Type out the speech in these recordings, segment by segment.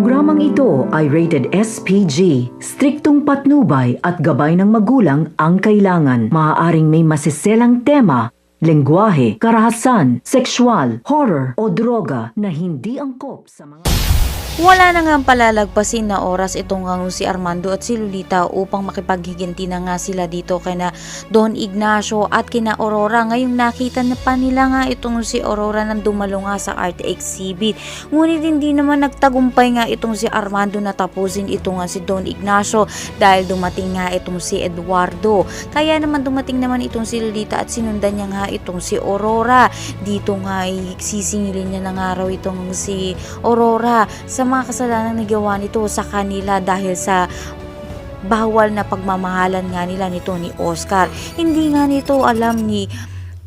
programang ito ay rated SPG. Striktong patnubay at gabay ng magulang ang kailangan. Maaaring may masiselang tema, lengguwahe, karahasan, sexual, horror o droga na hindi angkop sa mga... Wala na nga palalagpasin na oras itong nga si Armando at si Lolita upang makipaghiginti na nga sila dito kina Don Ignacio at kina Aurora. Ngayong nakita na pa nila nga itong si Aurora nang dumalo nga sa art exhibit. Ngunit hindi naman nagtagumpay nga itong si Armando na tapusin ito nga si Don Ignacio dahil dumating nga itong si Eduardo. Kaya naman dumating naman itong si Lolita at sinundan niya nga itong si Aurora. Dito nga sisingilin niya na nga raw itong si Aurora sa mga kasalanan na gawa nito sa kanila dahil sa bawal na pagmamahalan nga nila nito ni Oscar. Hindi nga nito alam ni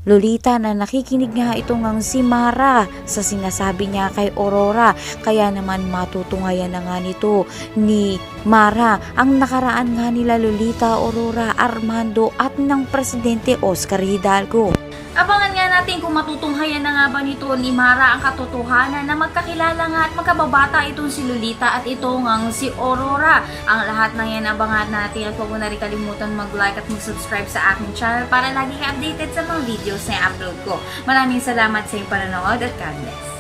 Lolita na nakikinig nga itong ang si Mara sa sinasabi niya kay Aurora. Kaya naman matutungayan na nga nito ni Mara ang nakaraan nga nila Lolita, Aurora, Armando at ng Presidente Oscar Hidalgo. Abangan nga natin kung matutunghayan na nga ba nito ni Mara ang katotohanan na magkakilala nga at magkababata itong si Lolita at itong ang si Aurora. Ang lahat na yan abangan natin at huwag mo na rin kalimutan mag-like at mag-subscribe sa aking channel para lagi ka updated sa mga videos na i-upload ko. Maraming salamat sa iyong panonood at God bless.